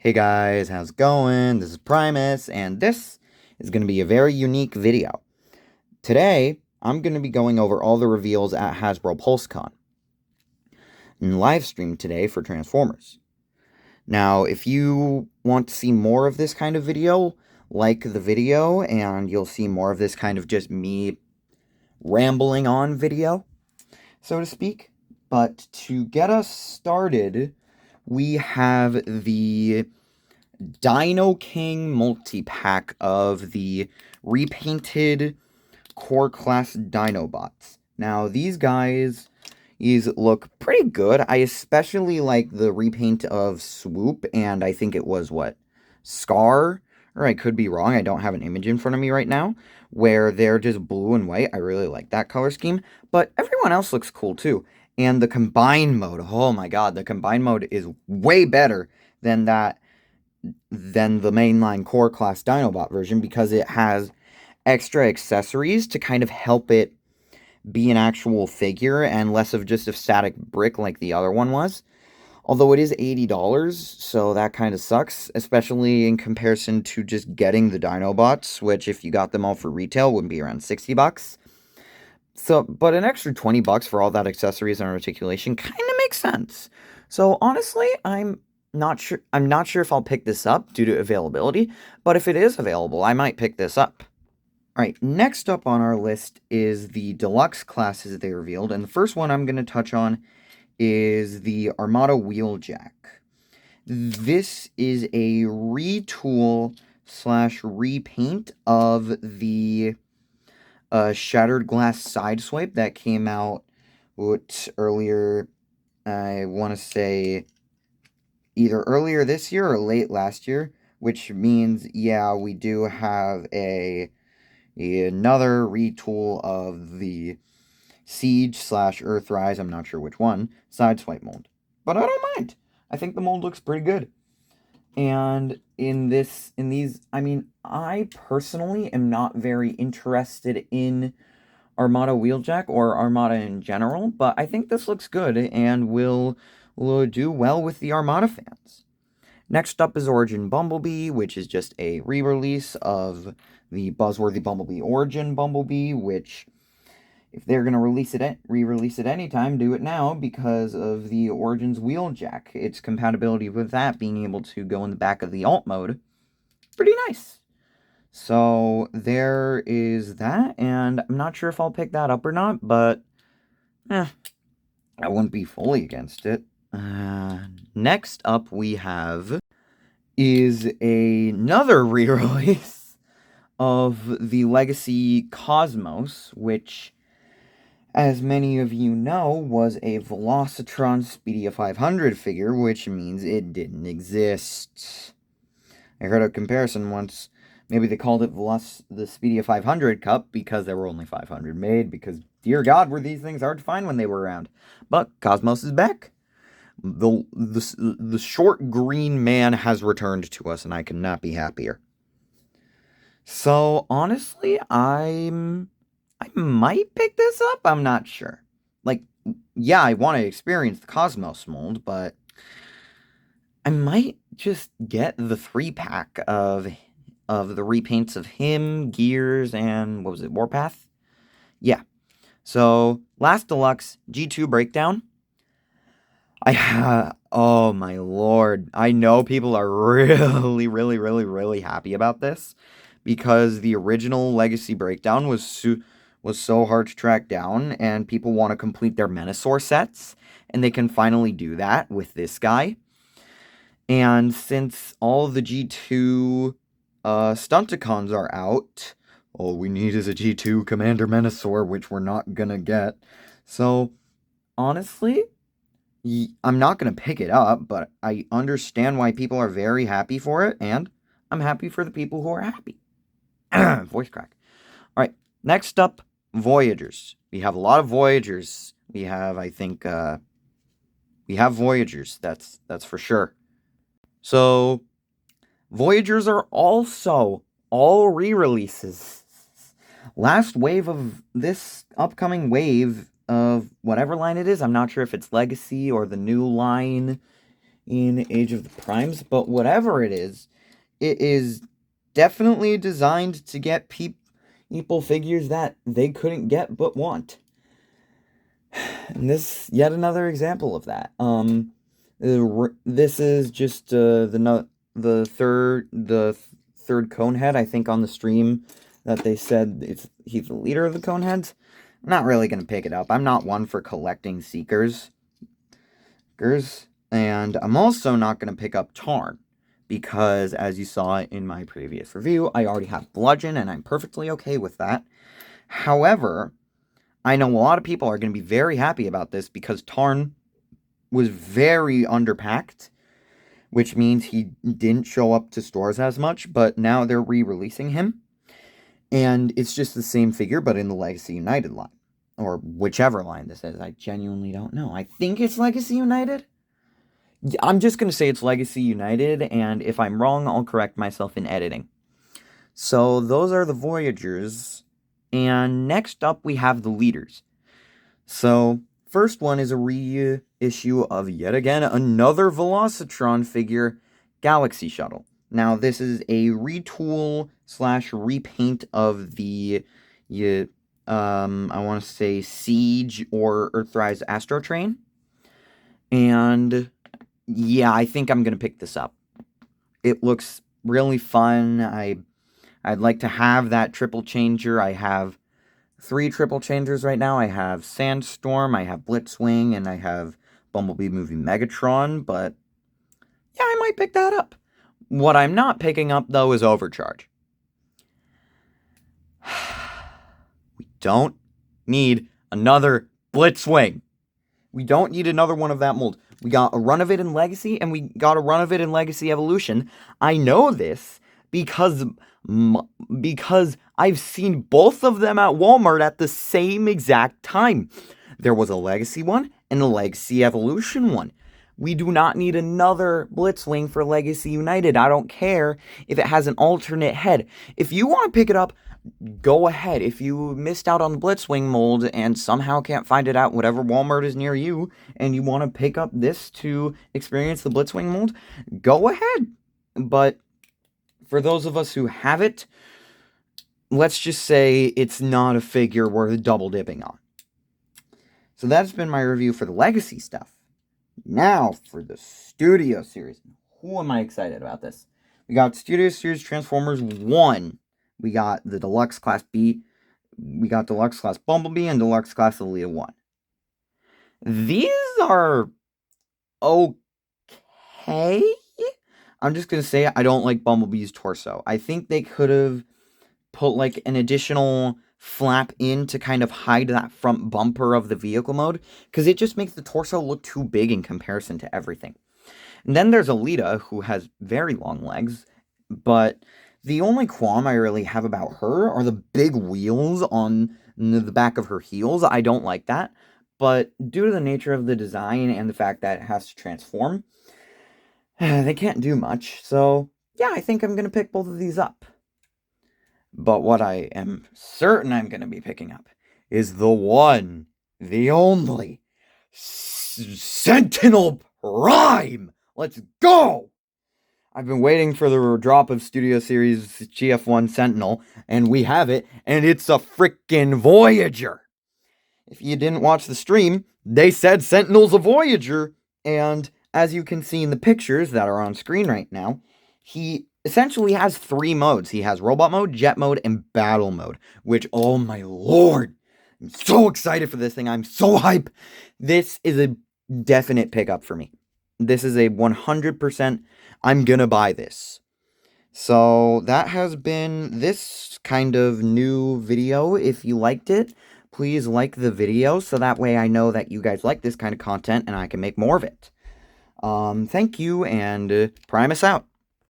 Hey guys, how's it going? This is Primus, and this is going to be a very unique video. Today, I'm going to be going over all the reveals at Hasbro PulseCon and live stream today for Transformers. Now, if you want to see more of this kind of video, like the video, and you'll see more of this kind of just me rambling on video, so to speak. But to get us started, we have the Dino King multi-pack of the repainted core class Dinobots. Now, these look pretty good. I especially like the repaint of Swoop, and I think it was, Scar? Or I could be wrong, I don't have an image in front of me right now, where they're just blue and white. I really like that color scheme, but everyone else looks cool too. And the combine mode, oh my god, the combine mode is way better than the mainline core class Dinobot version because it has extra accessories to kind of help it be an actual figure and less of just a static brick like the other one was. Although it is $80, so that kind of sucks, especially in comparison to just getting the Dinobots, which if you got them all for retail would be around $60. So, but an extra $20 for all that accessories and articulation kind of makes sense. So honestly, I'm not sure if I'll pick this up due to availability, but if it is available, I might pick this up. Alright, next up on our list is the deluxe classes they revealed, and the first one I'm going to touch on is the Armada Wheeljack. This is a retool / repaint of the Shattered Glass Sideswipe that came out earlier, I want to say either earlier this year or late last year, which means, yeah, we do have another retool of the Siege / Earthrise, I'm not sure which one, Sideswipe mold. But I don't mind. I think the mold looks pretty good. And in these, I mean, I personally am not very interested in Armada Wheeljack or Armada in general, but I think this looks good and will do well with the Armada fans. Next up is Origin Bumblebee, which is just a re-release of the buzzworthy Bumblebee Origin Bumblebee, which, if they're going to re-release it anytime, do it now because of the Origins Wheeljack. Its compatibility with that being able to go in the back of the alt mode, pretty nice. So there is that, and I'm not sure if I'll pick that up or not, but I wouldn't be fully against it. Next up we have is another re-release of the Legacy Cosmos, which, as many of you know, was a Velocitron Speedia 500 figure, which means it didn't exist. I heard a comparison once. Maybe they called it the Speedia 500 Cup because there were only 500 made, because, dear God, were these things hard to find when they were around. But Cosmos is back. The short green man has returned to us, and I could not be happier. So, honestly, I might pick this up. I'm not sure. Like, yeah, I want to experience the Cosmos mold, but I might just get the 3-pack of the repaints of him, Gears, and what was it, Warpath? Yeah. So, last deluxe G2 breakdown. Oh my lord. I know people are really, really, really, really happy about this because the original Legacy breakdown was so hard to track down, and people want to complete their Menasor sets, and they can finally do that with this guy. And since all the G2 Stunticons are out, all we need is a G2 Commander Menasor, which we're not gonna get. So, honestly, I'm not gonna pick it up, but I understand why people are very happy for it, and I'm happy for the people who are happy. Voice crack. Alright, next up, Voyagers. We have a lot of Voyagers. We have, I think, we have Voyagers, that's for sure. So, Voyagers are also all re-releases. Last wave of this upcoming wave of whatever line it is, I'm not sure if it's Legacy or the new line in Age of the Primes, but whatever it is definitely designed to get people figures that they couldn't get but want. And this yet another example of that. This is just the third Conehead, I think, on the stream that they said he's the leader of the Coneheads. I'm not really gonna pick it up. I'm not one for collecting Seekers. And I'm also not gonna pick up Tarn, because as you saw in my previous review, I already have Bludgeon and I'm perfectly okay with that. However, I know a lot of people are going to be very happy about this because Tarn was very underpacked, which means he didn't show up to stores as much, but now they're re-releasing him. And it's just the same figure, but in the Legacy United line. Or whichever line this is. I genuinely don't know. I think it's Legacy United. I'm just going to say it's Legacy United, and if I'm wrong, I'll correct myself in editing. So those are the Voyagers. And next up, we have the leaders. So, first one is a reissue of, yet again, another Velocitron figure, Galaxy Shuttle. Now, this is a retool / repaint of the, I want to say, Siege or Earthrise Astro Train. And, yeah, I think I'm going to pick this up. It looks really fun. I'd like to have that triple changer. I have 3 triple changers right now. I have Sandstorm, I have Blitzwing, and I have Bumblebee Movie Megatron, but yeah, I might pick that up. What I'm not picking up, though, is Overcharge. We don't need another Blitzwing. We don't need another one of that mold. We got a run of it in Legacy, and we got a run of it in Legacy Evolution. I know this because I've seen both of them at Walmart at the same exact time. There was a Legacy one and a Legacy Evolution one. We do not need another Blitzwing for Legacy United. I don't care if it has an alternate head. If you want to pick it up, go ahead. If you missed out on the Blitzwing mold and somehow can't find it at whatever Walmart is near you, and you want to pick up this to experience the Blitzwing mold, go ahead. But for those of us who have it, let's just say it's not a figure worth double dipping on. So that's been my review for the Legacy stuff. Now for the Studio Series. Who am I excited about this? We got Studio Series Transformers 1. We got the Deluxe Class B. We got Deluxe Class Bumblebee and Deluxe Class Alita 1. These are okay. I'm just going to say I don't like Bumblebee's torso. I think they could have put like an additional flap in to kind of hide that front bumper of the vehicle mode, because it just makes the torso look too big in comparison to everything. And then there's Alita, who has very long legs, but the only qualm I really have about her are the big wheels on the back of her heels. I don't like that, but due to the nature of the design and the fact that it has to transform, they can't do much. So yeah, I think I'm going to pick both of these up. But what I am certain I'm going to be picking up is the one, the only, Sentinel Prime! Let's go! I've been waiting for the drop of Studio Series GF1 Sentinel, and we have it, and it's a frickin' Voyager! If you didn't watch the stream, they said Sentinel's a Voyager, and as you can see in the pictures that are on screen right now, he essentially has 3 modes. He has robot mode, jet mode, and battle mode, which, oh my lord, I'm so excited for this thing. I'm so hype. This is a definite pickup for me. This is a 100%, I'm gonna buy this. So that has been this kind of new video. If you liked it, please like the video so that way I know that you guys like this kind of content and I can make more of it. Thank you, and Primus out.